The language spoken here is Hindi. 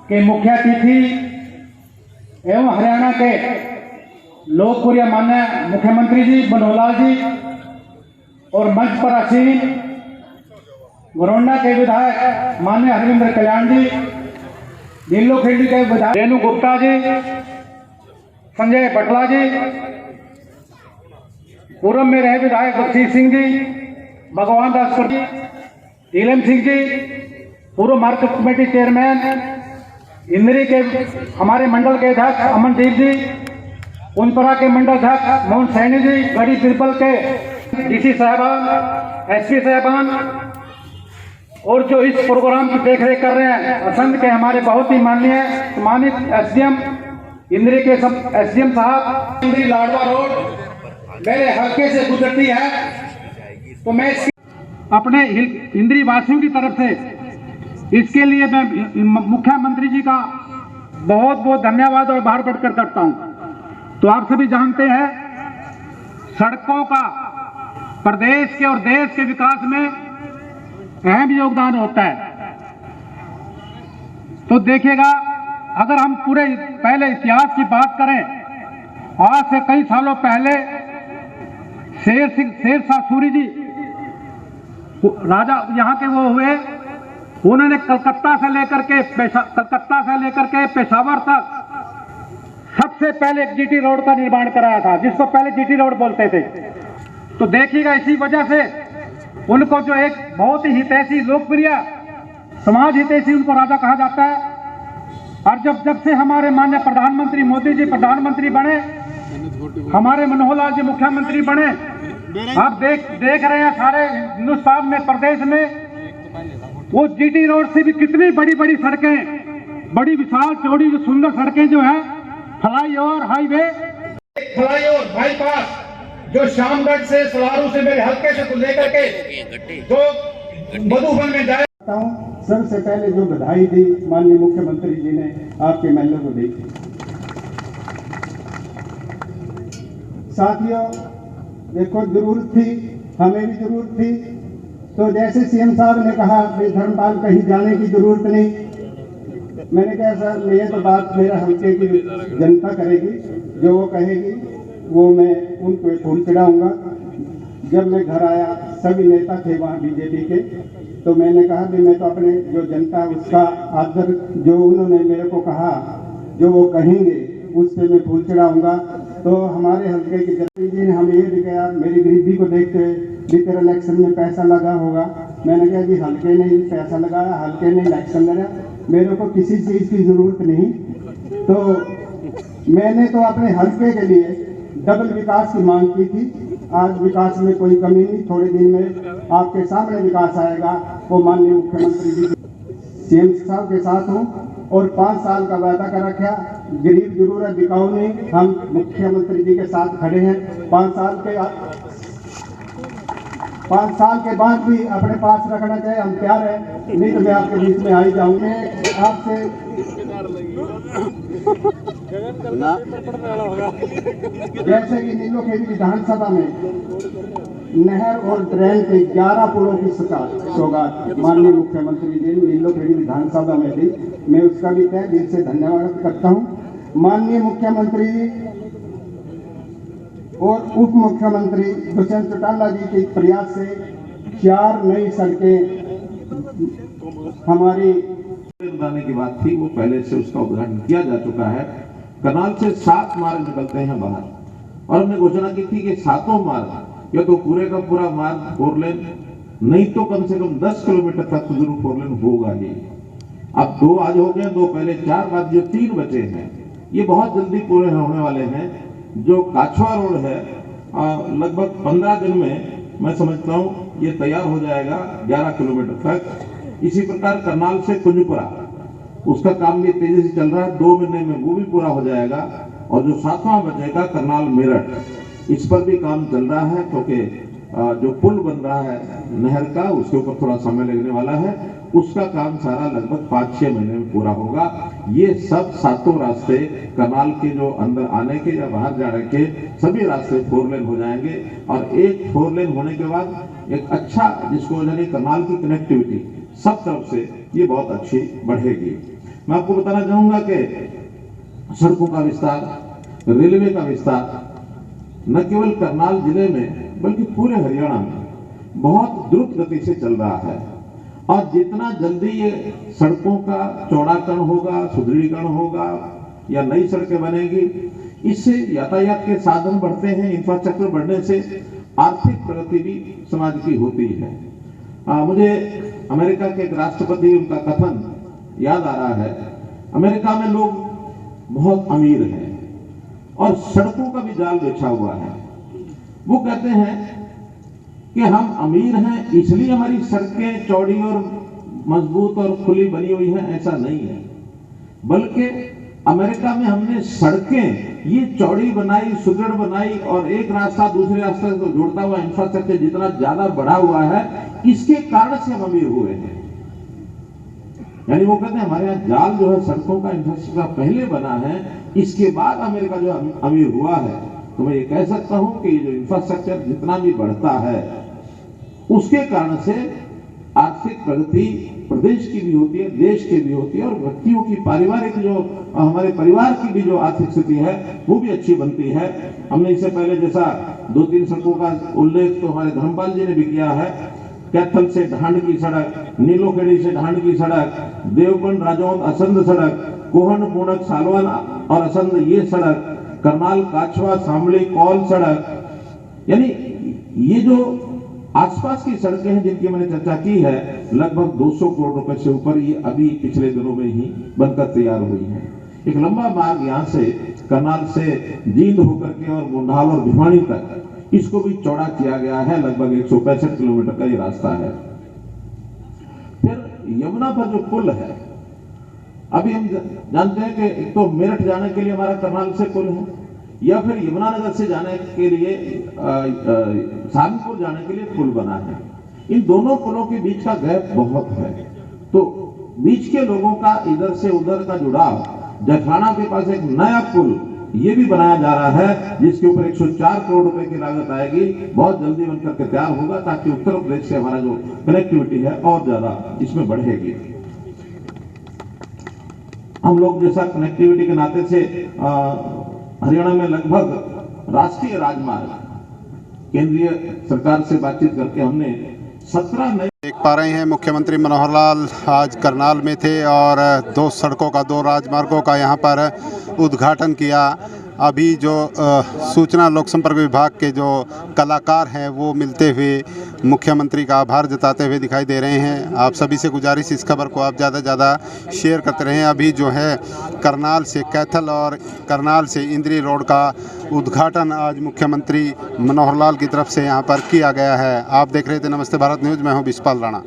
के मुख्य अतिथि एवं हरियाणा के लोकप्रिय माननीय मुख्यमंत्री जी मनोहर लाल जी और मंच पर आसीन घरोंडा के विधायक माननीय हरविंद्र कल्याण जी, नीलोखेड़ी के विधायक रेणु गुप्ता जी, संजय बटला जी, पूर्व में रहे विधायक बख्शी सिंह जी, भगवान दास जी, नीलम सिंह जी, पूर्व मार्केट कमेटी चेयरमैन इंद्री के हमारे मंडल के अध्यक्ष अमनदीप जी, पुनपरा के मंडल अध्यक्ष मोहन सैनी जी, गढ़ी तिरपल के डीसी साहबान, एसपी साहबान और जो इस प्रोग्राम की देखरेख कर रहे हैं असंध के हमारे बहुत ही माननीय सम्मानित एसडीएम इंद्री के एसडीएम साहब। इंद्री लाडवा रोड मेरे हल्के से गुजरती है, तो मैं अपने इंद्री वासियों की तरफ से इसके लिए मैं मुख्यमंत्री जी का बहुत बहुत धन्यवाद और आभार बढ़कर करता हूं। तो आप सभी जानते हैं सड़कों का प्रदेश के और देश के विकास में अहम योगदान होता है। तो देखिएगा, अगर हम पूरे पहले इतिहास की बात करें, आज से कई सालों पहले शेरशाह सूरी जी राजा यहाँ के वो हुए, उन्होंने कलकत्ता से लेकर के पेशावर तक सबसे पहले जीटी रोड का निर्माण कराया था, जिसको पहले जीटी रोड बोलते थे। तो देखिएगा, इसी वजह से उनको जो एक बहुत ही हितैषी लोकप्रिय समाज हितैषी उनको राजा कहा जाता है। और जब से हमारे माननीय प्रधानमंत्री मोदी जी प्रधानमंत्री बने, हमारे मनोहर लाल जी मुख्यमंत्री बने, आप देख रहे हैं सारे हिंदुस्तान में प्रदेश में वो जीटी रोड से भी कितनी बड़ी बड़ी सड़कें, बड़ी विशाल चौड़ी जो सुंदर सड़कें जो हैं, फ्लाईओवर, हाईवे, फ्लाईओवर, बाईपास जो शामगढ़ से सलारू से मेरे हल्के से लेकर के जो मधुबन में जाए। सबसे पहले जो बधाई दी माननीय मुख्यमंत्री जी ने आपके मेले को देखी। साथियों, देखो जरूरत थी, हमें भी जरूरत थी। तो जैसे सीएम साहब ने कहा भाई धर्मपाल कहीं जाने की जरूरत नहीं, मैंने कहा सर ये तो बात मेरा हल्के की जनता करेगी, जो वो कहेगी वो मैं उनको फूल चढ़ाऊंगा। जब मैं घर आया सभी नेता थे वहाँ बीजेपी के, तो मैंने कहा कि मैं तो अपने जो जनता उसका आदर जो उन्होंने मेरे को कहा जो वो कहेंगे उस पर मैं फूल चढ़ाऊंगा। तो हमारे हल्के की जनता जी ने हमें ये भी कहा, मेरी गरीबी को देखते हुए भी तेरे इलेक्शन में पैसा लगा होगा। मैंने कहा जी हल्के ने पैसा लगाया, हल्के ने इलेक्शन लड़ा, मेरे को किसी चीज़ की ज़रूरत नहीं। तो मैंने तो अपने हल्के के लिए डबल विकास की मांग की थी। आज विकास में कोई कमी नहीं, थोड़े दिन में आपके सामने विकास आएगा। वो माननीय मुख्यमंत्री जी सीएम साहब के साथ हूँ और 5 साल का वादा कर रखा, गरीब जरूर है बिकाऊ नहीं। हम मुख्यमंत्री जी के साथ खड़े हैं। 5 साल के बाद भी अपने पास रखना चाहिए, हम तैयार हैं, नहीं तो मैं आपके बीच में आई जाऊंगे आपसे। जैसे कि नीलोखेड़ी विधानसभा में नहर और ड्रेन के 11 पुलों की सौगात माननीय मुख्यमंत्री जी ने नीलोखेड़ी विधानसभा में दी, मैं उसका भी तहे दिल से धन्यवाद करता हूं। माननीय मुख्यमंत्री और उप मुख्यमंत्री दुष्यंत चौटाला जी के प्रयास से 4 नई सड़कें हमारी बनाने की बात थी, वो पहले से उसका उद्घाटन किया जा चुका है। कनाल से 7 मार्ग निकलते हैं बाहर, और हमने घोषणा की थी कि 7 मार्ग या तो पूरे का पूरा मार्ग 4 लेन, नहीं तो कम से कम 10 किलोमीटर तक जरूर 4 लेन होगा ही। अब 2 आज हो गए, 2 पहले, 4 बाद जो 3 बचे हैं ये बहुत जल्दी पूरे होने वाले हैं। जो काछवा रोड है लगभग 15 दिन में मैं समझता हूँ ये तैयार हो जाएगा 11 किलोमीटर तक। इसी प्रकार करनाल से कुंजपुरा, उसका काम भी तेजी से चल रहा है, 2 महीने में वो भी पूरा हो जाएगा। और जो 7वां बचेगा करनाल मेरठ, इस पर भी काम चल रहा है, क्योंकि जो पुल बन रहा है नहर का उसके ऊपर थोड़ा समय लगने वाला है, उसका काम सारा लगभग 5-6 महीने में पूरा होगा। ये सब 7 रास्ते करनाल के जो अंदर आने के या बाहर जाने के सभी रास्ते 4 लेन हो जाएंगे। और एक 4 लेन होने के बाद एक अच्छा, जिसको यानी करनाल की कनेक्टिविटी सब तरफ से ये बहुत अच्छी बढ़ेगी। मैं आपको बताना चाहूंगा कि सड़कों का विस्तार, रेलवे का विस्तार न केवल करनाल जिले में बल्कि पूरे हरियाणा में बहुत द्रुत गति से चल रहा है। और जितना जल्दी ये सड़कों का चौड़ाकरण होगा, सुदृढ़ीकरण होगा या नई सड़कें बनेगी, इससे यातायात के साधन बढ़ते हैं, इंफ्रास्ट्रक्चर बढ़ने से आर्थिक प्रगति भी समाज की होती है। मुझे अमेरिका के एक राष्ट्रपति, उनका कथन याद आ रहा है। अमेरिका में लोग बहुत अमीर हैं और सड़कों का भी जाल बिछा हुआ है। वो कहते हैं कि हम अमीर हैं इसलिए हमारी सड़कें चौड़ी और मजबूत और खुली बनी हुई हैं, ऐसा नहीं है। बल्कि अमेरिका में हमने सड़कें ये चौड़ी बनाई, सुदृढ़ बनाई और एक रास्ता दूसरे रास्ते को जोड़ता हुआ इंफ्रास्ट्रक्चर जितना ज्यादा बढ़ा हुआ है, इसके कारण से हम अमीर हुए हैं। यानी वो कहते हैं हमारे यहाँ जाल जो है सड़कों का इंफ्रास्ट्रक्चर पहले बना है, इसके बाद अमेरिका जो अमीर हुआ है। तो मैं ये कह सकता हूं कि ये जो इंफ्रास्ट्रक्चर जितना भी बढ़ता है उसके कारण से आर्थिक प्रगति प्रदेश की भी होती है, देश की भी होती है और व्यक्तियों की पारिवारिक जो हमारे परिवार की भी जो आर्थिक स्थिति है वो भी अच्छी बनती है। हमने इससे पहले जैसा 2-3 सड़कों का उल्लेख तो हमारे धर्मपाल जी ने भी किया है। कैथल से ढांड की सड़क, नीलोखेड़ी से ढांड की सड़क, देवबंद राजौंद असंध सड़क, कोहन पूनक सालवन और असंध ये सड़क, करनाल काछवा शामली कौल सड़क, यानी ये जो आसपास की सड़कें हैं जिनकी मैंने चर्चा की है, लगभग 200 करोड़ रुपए से ऊपर ये अभी पिछले दिनों में ही बनकर तैयार हुई है। एक लंबा मार्ग यहाँ से करनाल से जींद होकर के और मुंडाल और भिवानी तक इसको भी चौड़ा किया गया है। लगभग 165 किलोमीटर का ये रास्ता है। फिर यमुना पर जो पुल है, अभी हम जानते हैं कि एक तो मेरठ जाने के लिए हमारा करनाल से पुल है, या फिर यमुनानगर से जाने के लिए सहारनपुर जाने के लिए पुल बना है। इन दोनों पुलों के बीच का गैप बहुत है, तो बीच के लोगों का इधर से उधर का जुड़ाव, जखराना के पास एक नया पुल ये भी बनाया जा रहा है जिसके ऊपर 104 करोड़ रुपए की लागत आएगी। बहुत जल्दी बनकर के तैयार होगा ताकि उत्तर प्रदेश से हमारा जो कनेक्टिविटी है और ज्यादा इसमें बढ़ेगी। हम लोग जैसा कनेक्टिविटी के नाते से हरियाणा में लगभग राष्ट्रीय राजमार्ग केंद्रीय सरकार से बातचीत करके हमने 17 नए देख पा रहे हैं। मुख्यमंत्री मनोहर लाल आज करनाल में थे और 2 सड़कों का 2 राजमार्गों का यहां पर उद्घाटन किया। अभी जो सूचना लोक संपर्क विभाग के जो कलाकार हैं वो मिलते हुए मुख्यमंत्री का आभार जताते हुए दिखाई दे रहे हैं। आप सभी से गुजारिश, इस खबर को आप ज़्यादा से ज़्यादा शेयर करते रहें। अभी जो है करनाल से कैथल और करनाल से इंद्री रोड का उद्घाटन आज मुख्यमंत्री मनोहर लाल की तरफ से यहाँ पर किया गया है। आप देख रहे थे नमस्ते भारत न्यूज़, मैं हूँ बिस्पाल राणा।